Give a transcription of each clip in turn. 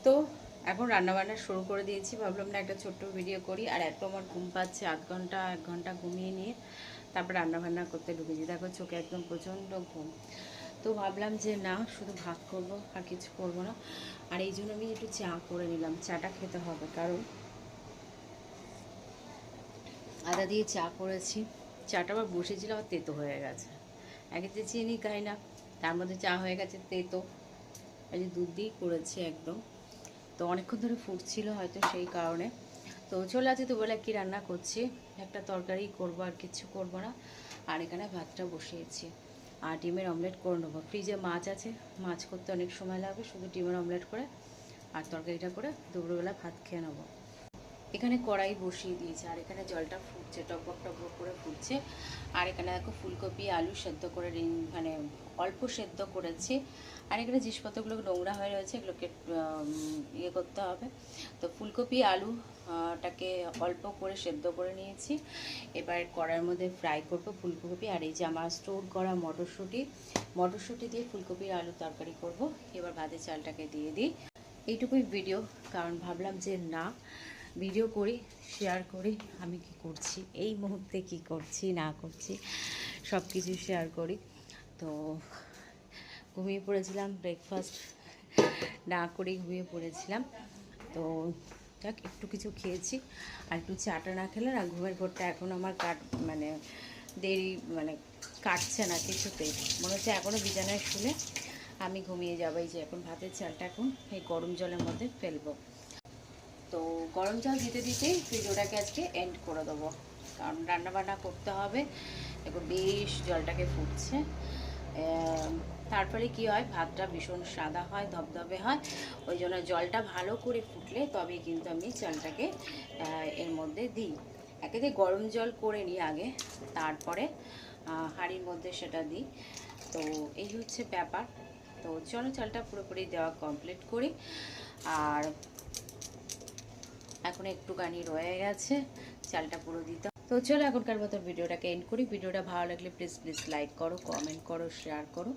তো এখন রান্নাবান্না শুরু করে দিয়েছি, ভাবলাম না একটা ছোট্ট ভিডিও করি। আর এত আমার ঘুম পাচ্ছে, 1 ঘন্টা ঘুমিয়ে নিয়ে তারপর রান্নাবান্না করতে ঢুকেছি। দেখো চোখে একদম প্রচণ্ড ঘুম। তো ভাবলাম যে না, শুধু ভাত করব আর কিছু করব না। আর এই জন্য আমি একটু চা করে নিলাম, চাটা খেতে হবে, কারণ আদা দিয়ে চা করেছি। চাটা আবার বসেছিল, আবার তেতো হয়ে গেছে। একেতে চিনি খাই না, তার মধ্যে চা হয়ে গেছে তেতো। এই যে দুধ দিয়েই করেছি একদম। তো অনেকক্ষণ ধরে ফুটছিল হয়তো সেই কারণে। তো চলে আছে দুবেলা কী রান্না করছি, একটা তরকারি করব, আর কিছু করব না। আর এখানে ভাতটা বসিয়েছি, আর ডিমের অমলেট করে নেবো। ফ্রিজে মাছ আছে, মাছ করতে অনেক সময় লাগবে, শুধু ডিমের অমলেট করে আর তরকারিটা করে দুপুরবেলা ভাত খেয়ে নেবো। এখানে কড়াই বসিয়ে দিয়েছে, আর এখানে জলটা ফুটছে, টকবক টকবক করে ফুটছে। আর এখানে দেখো ফুলকপি আলু সেদ্ধ করে মানে অল্প সেদ্ধ করেছি। আর এখানে জিনিসপত্রগুলো নোংরা হয়ে রয়েছে, এগুলোকে ইয়ে করতে হবে। তো ফুলকপি আলু টাকে অল্প করে সেদ্ধ করে নিয়েছি। এবার কড়াইয়ের মধ্যে ফ্রাই করব ফুলকপি। আর এই যে আমার স্টোর করা মটরশুঁটি দিয়ে ফুলকপির আলু তরকারি করব। এবার ভাতের চালটাকে দিয়ে দিই। এইটুকুই ভিডিও, কারণ ভাবলাম যে না, ভিডিও করি, শেয়ার করি আমি কি করছি, এই মুহূর্তে কি করছি না করছি সব কিছু শেয়ার করি। তো ঘুমিয়ে পড়েছিলাম, ব্রেকফাস্ট না করেই ঘুমিয়ে পড়েছিলাম। তো যাক, একটু কিছু খেয়েছি। আর একটু চাটা না খেলে না, ঘুমের ঘরটা এখন আমার মানে দেরি, মানে কাটছে না কিছুতেই। মনে হচ্ছে এখনও বিছানায় শুলে আমি ঘুমিয়ে যাবো। এই যে এখন ভাতের চালটা এখন এই গরম জলের মধ্যে ফেলবো। তো গরম জল দিতে দিতেই ভিডিওটাকে আজকে এন্ড করে দেবো, কারণ রান্নাবান্না করতে হবে। এবার বেশ জলটাকে ফুটছে। তারপরে কি হয়, ভাতটা ভীষণ সাদা হয়, ধবধবে হয়। ওই জন্য জলটা ভালো করে ফুটলে তবেই কিন্তু আমি চালটাকে এর মধ্যে দিই। একেতে গরম জল করে নিই আগে, তারপরে হাঁড়ির মধ্যে সেটা দিই। তো এই হচ্ছে ব্যাপার। তো চলো চালটা পুরোপুরি দেওয়া কমপ্লিট করি। আর এখন একটুখানি রয়ে গেছে চালটা পুরো দিতে। তো চলো এখনকার মতো ভিডিওটাকে এন্ড করি। ভিডিওটা ভালো লাগলে প্লিজ লাইক করো, কমেন্ট করো, শেয়ার করো,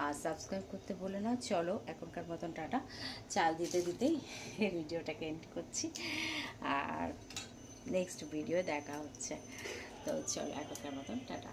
আর সাবস্ক্রাইব করতে ভুলো না। চলো এখনকার মতন টাটা। চাল দিতে দিতেই ভিডিওটাকে এন্ড করছি, আর নেক্সট ভিডিও দেখা হচ্ছে। তো চলো এখনকার মতন টাটা।